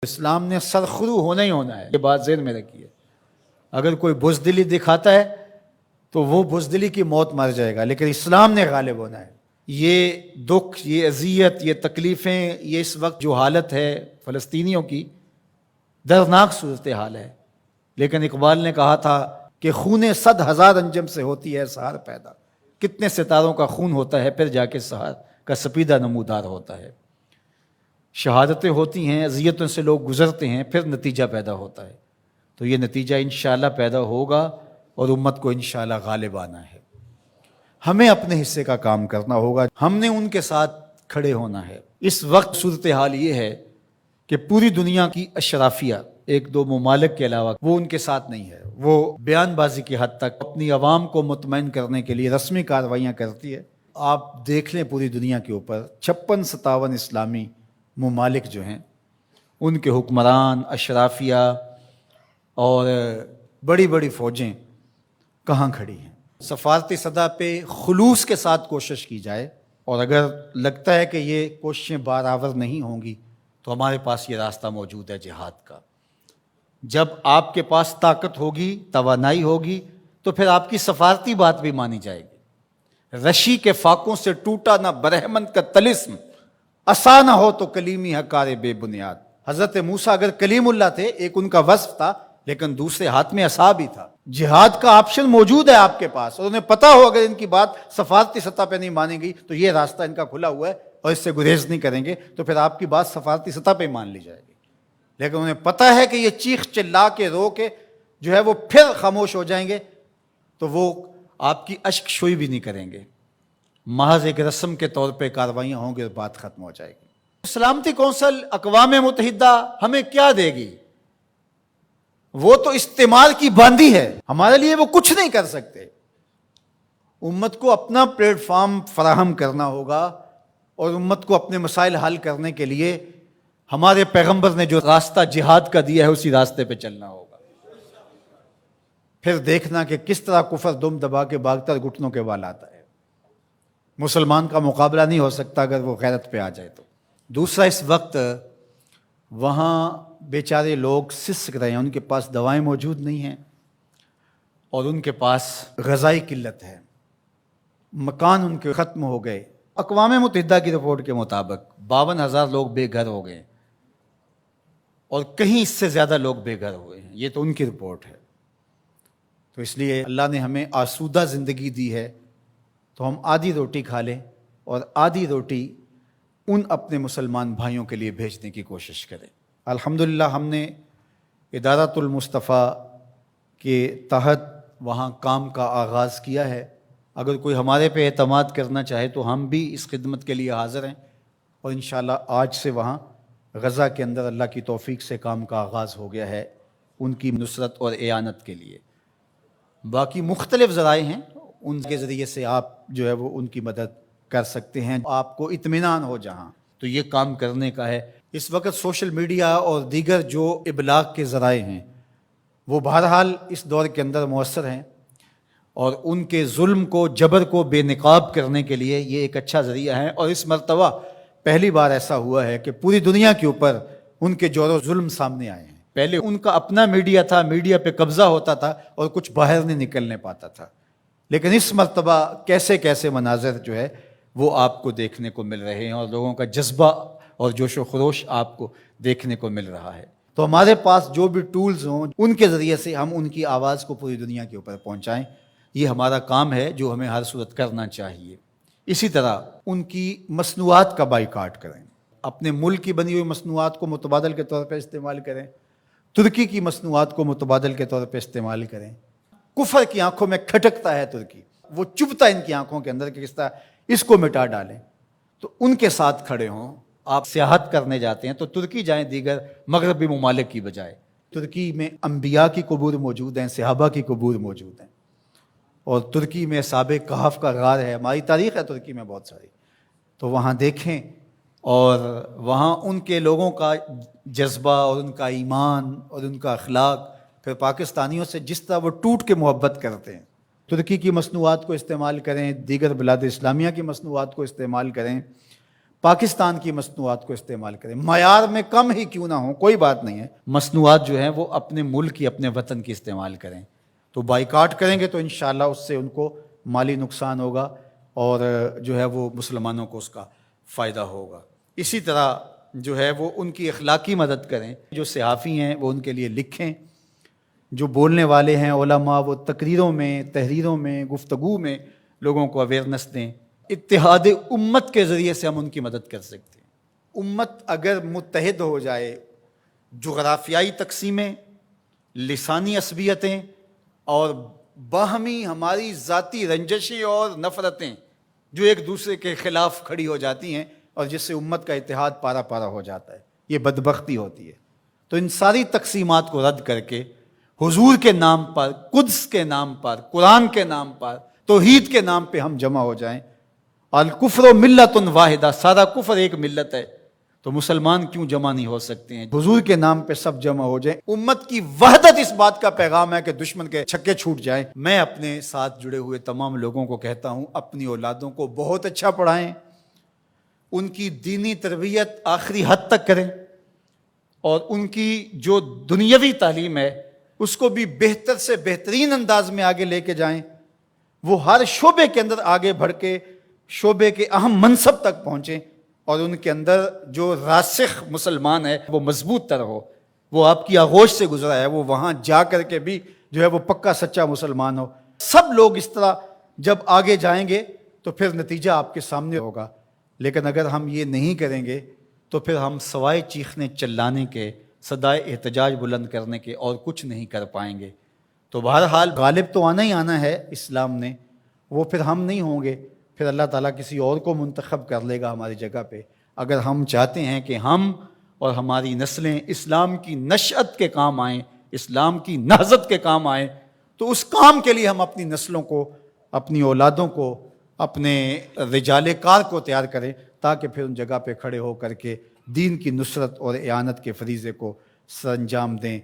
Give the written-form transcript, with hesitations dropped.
اسلام نے سرخرو ہونا ہی ہونا ہے، یہ بات ذہن میں رکھیے۔ اگر کوئی بزدلی دکھاتا ہے تو وہ بزدلی کی موت مر جائے گا، لیکن اسلام نے غالب ہونا ہے۔ یہ دکھ، یہ اذیت، یہ تکلیفیں، یہ اس وقت جو حالت ہے فلسطینیوں کی، دردناک صورتحال ہے، لیکن اقبال نے کہا تھا کہ خون 100,000 انجم سے ہوتی ہے سحر پیدا۔ کتنے ستاروں کا خون ہوتا ہے، پھر جا کے سحر کا سپیدہ نمودار ہوتا ہے۔ شہادتیں ہوتی ہیں، اذیتوں سے لوگ گزرتے ہیں، پھر نتیجہ پیدا ہوتا ہے۔ تو یہ نتیجہ انشاءاللہ پیدا ہوگا اور امت کو انشاءاللہ غالب آنا ہے۔ ہمیں اپنے حصے کا کام کرنا ہوگا، ہم نے ان کے ساتھ کھڑے ہونا ہے۔ اس وقت صورتحال یہ ہے کہ پوری دنیا کی اشرافیہ، ایک دو ممالک کے علاوہ، وہ ان کے ساتھ نہیں ہے۔ وہ بیان بازی کی حد تک اپنی عوام کو مطمئن کرنے کے لیے رسمی کارروائیاں کرتی ہے۔ آپ دیکھ لیں پوری دنیا کے اوپر 56-57 اسلامی ممالک جو ہیں، ان کے حکمران، اشرافیہ اور بڑی بڑی فوجیں کہاں کھڑی ہیں۔ سفارتی سطح پہ خلوص کے ساتھ کوشش کی جائے، اور اگر لگتا ہے کہ یہ کوششیں بارآور نہیں ہوں گی تو ہمارے پاس یہ راستہ موجود ہے جہاد کا۔ جب آپ کے پاس طاقت ہوگی، توانائی ہوگی، تو پھر آپ کی سفارتی بات بھی مانی جائے گی۔ رشی کے فاقوں سے ٹوٹا نہ برہمن کا طلسم، عصا نہ ہو تو کلیمی حکار بے بنیاد۔ حضرت موسیٰ اگر کلیم اللہ تھے، ایک ان کا وصف تھا، لیکن دوسرے ہاتھ میں عصا بھی تھا۔ جہاد کا آپشن موجود ہے آپ کے پاس، اور انہیں پتا ہو اگر ان کی بات سفارتی سطح پہ نہیں مانے گی تو یہ راستہ ان کا کھلا ہوا ہے اور اس سے گریز نہیں کریں گے، تو پھر آپ کی بات سفارتی سطح پہ مان لی جائے گی۔ لیکن انہیں پتا ہے کہ یہ چیخ چلا کے رو کے جو ہے وہ پھر خاموش ہو جائیں گے، تو وہ آپ کی اشک شوئی بھی نہیں کریں گے، محض ایک رسم کے طور پہ کاروائیاں ہوں گی اور بات ختم ہو جائے گی۔ سلامتی کونسل اقوام متحدہ ہمیں کیا دے گی؟ وہ تو استعمار کی باندھی ہے، ہمارے لیے وہ کچھ نہیں کر سکتے۔ امت کو اپنا پلیٹ فارم فراہم کرنا ہوگا، اور امت کو اپنے مسائل حل کرنے کے لیے ہمارے پیغمبر نے جو راستہ جہاد کا دیا ہے اسی راستے پہ چلنا ہوگا۔ پھر دیکھنا کہ کس طرح کفر دم دبا کے بھاگتا گھٹنوں کے بال آتا ہے۔ مسلمان کا مقابلہ نہیں ہو سکتا اگر وہ غیرت پہ آ جائے تو۔ دوسرا، اس وقت وہاں بیچارے لوگ سسک رہے ہیں، ان کے پاس دوائیں موجود نہیں ہیں، اور ان کے پاس غذائی قلت ہے، مکان ان کے ختم ہو گئے۔ اقوام متحدہ کی رپورٹ کے مطابق 52,000 لوگ بے گھر ہو گئے، اور کہیں اس سے زیادہ لوگ بے گھر ہوئے ہیں، یہ تو ان کی رپورٹ ہے۔ تو اس لیے اللہ نے ہمیں آسودہ زندگی دی ہے، تو ہم آدھی روٹی کھا لیں اور آدھی روٹی ان اپنے مسلمان بھائیوں کے لیے بھیجنے کی کوشش کریں۔ الحمدللہ ہم نے ادارۃ المصطفیٰ کے تحت وہاں کام کا آغاز کیا ہے۔ اگر کوئی ہمارے پہ اعتماد کرنا چاہے تو ہم بھی اس خدمت کے لیے حاضر ہیں، اور انشاءاللہ آج سے وہاں غزہ کے اندر اللہ کی توفیق سے کام کا آغاز ہو گیا ہے ان کی نصرت اور اعانت کے لیے۔ باقی مختلف ذرائع ہیں، ان کے ذریعے سے آپ جو ہے وہ ان کی مدد کر سکتے ہیں۔ آپ کو اطمینان ہو جہاں تو یہ کام کرنے کا ہے۔ اس وقت سوشل میڈیا اور دیگر جو ابلاغ کے ذرائع ہیں وہ بہرحال اس دور کے اندر مؤثر ہیں، اور ان کے ظلم کو، جبر کو بے نقاب کرنے کے لیے یہ ایک اچھا ذریعہ ہے۔ اور اس مرتبہ پہلی بار ایسا ہوا ہے کہ پوری دنیا کے اوپر ان کے جور و ظلم سامنے آئے ہیں۔ پہلے ان کا اپنا میڈیا تھا، میڈیا پہ قبضہ ہوتا تھا اور کچھ باہر نہیں نکلنے پاتا تھا، لیکن اس مرتبہ کیسے کیسے مناظر جو ہے وہ آپ کو دیکھنے کو مل رہے ہیں، اور لوگوں کا جذبہ اور جوش و خروش آپ کو دیکھنے کو مل رہا ہے۔ تو ہمارے پاس جو بھی ٹولز ہوں ان کے ذریعے سے ہم ان کی آواز کو پوری دنیا کے اوپر پہنچائیں، یہ ہمارا کام ہے جو ہمیں ہر صورت کرنا چاہیے۔ اسی طرح ان کی مصنوعات کا بائیکاٹ کریں، اپنے ملک کی بنی ہوئی مصنوعات کو متبادل کے طور پہ استعمال کریں، ترکی کی مصنوعات کو متبادل کے طور پہ استعمال کریں۔ کفر کی آنکھوں میں کھٹکتا ہے ترکی، وہ چبھتا ہے ان کی آنکھوں کے اندر کہ کس طرح اس کو مٹا ڈالیں، تو ان کے ساتھ کھڑے ہوں۔ آپ سیاحت کرنے جاتے ہیں تو ترکی جائیں دیگر مغربی ممالک کی بجائے۔ ترکی میں انبیاء کی قبور موجود ہیں، صحابہ کی قبور موجود ہیں، اور ترکی میں اصحاب کہف کا غار ہے، ہماری تاریخ ہے ترکی میں بہت ساری، تو وہاں دیکھیں، اور وہاں ان کے لوگوں کا جذبہ اور ان کا ایمان اور ان کا اخلاق پھر پاکستانیوں سے جس طرح وہ ٹوٹ کے محبت کرتے ہیں۔ ترکی کی مصنوعات کو استعمال کریں، دیگر بلاد اسلامیہ کی مصنوعات کو استعمال کریں، پاکستان کی مصنوعات کو استعمال کریں، معیار میں کم ہی کیوں نہ ہوں، کوئی بات نہیں ہے، مصنوعات جو ہیں وہ اپنے ملک کی، اپنے وطن کی استعمال کریں۔ تو بائیکاٹ کریں گے تو انشاءاللہ اس سے ان کو مالی نقصان ہوگا اور جو ہے وہ مسلمانوں کو اس کا فائدہ ہوگا۔ اسی طرح جو ہے وہ ان کی اخلاقی مدد کریں، جو صحافی ہیں وہ ان کے لیے لکھیں، جو بولنے والے ہیں علماء وہ تقریروں میں، تحریروں میں، گفتگو میں لوگوں کو اویئرنیس دیں۔ اتحاد امت کے ذریعے سے ہم ان کی مدد کر سکتے ہیں۔ امت اگر متحد ہو جائے، جغرافیائی تقسیمیں، لسانی عصبیتیں اور باہمی ہماری ذاتی رنجشیں اور نفرتیں جو ایک دوسرے کے خلاف کھڑی ہو جاتی ہیں اور جس سے امت کا اتحاد پارا پارا ہو جاتا ہے، یہ بدبختی ہوتی ہے۔ تو ان ساری تقسیمات کو رد کر کے حضور کے نام پر، قدس کے نام پر، قرآن کے نام پر، توحید کے نام پہ ہم جمع ہو جائیں۔ الکفر ملت واحدہ، سارا کفر ایک ملت ہے، تو مسلمان کیوں جمع نہیں ہو سکتے ہیں؟ حضور کے نام پہ سب جمع ہو جائیں۔ امت کی وحدت اس بات کا پیغام ہے کہ دشمن کے چھکے چھوٹ جائیں۔ میں اپنے ساتھ جڑے ہوئے تمام لوگوں کو کہتا ہوں، اپنی اولادوں کو بہت اچھا پڑھائیں، ان کی دینی تربیت آخری حد تک کریں، اور ان کی جو دنیاوی تعلیم ہے اس کو بھی بہتر سے بہترین انداز میں آگے لے کے جائیں۔ وہ ہر شعبے کے اندر آگے بڑھ کے شعبے کے اہم منصب تک پہنچیں، اور ان کے اندر جو راسخ مسلمان ہے وہ مضبوط تر ہو، وہ آپ کی آغوش سے گزرا ہے، وہ وہاں جا کر کے بھی جو ہے وہ پکا سچا مسلمان ہو۔ سب لوگ اس طرح جب آگے جائیں گے تو پھر نتیجہ آپ کے سامنے ہوگا۔ لیکن اگر ہم یہ نہیں کریں گے تو پھر ہم سوائے چیخنے چلانے کے، صدائے احتجاج بلند کرنے کے اور کچھ نہیں کر پائیں گے۔ تو بہرحال غالب تو آنا ہی آنا ہے اسلام نے، وہ پھر ہم نہیں ہوں گے، پھر اللہ تعالیٰ کسی اور کو منتخب کر لے گا ہماری جگہ پہ۔ اگر ہم چاہتے ہیں کہ ہم اور ہماری نسلیں اسلام کی نشأت کے کام آئیں، اسلام کی نہضت کے کام آئیں، تو اس کام کے لیے ہم اپنی نسلوں کو، اپنی اولادوں کو، اپنے رجال کار کو تیار کریں، تاکہ پھر ان جگہ پہ کھڑے ہو کر کے دین کی نصرت اور اعانت کے فریضے کو سر انجام دیں۔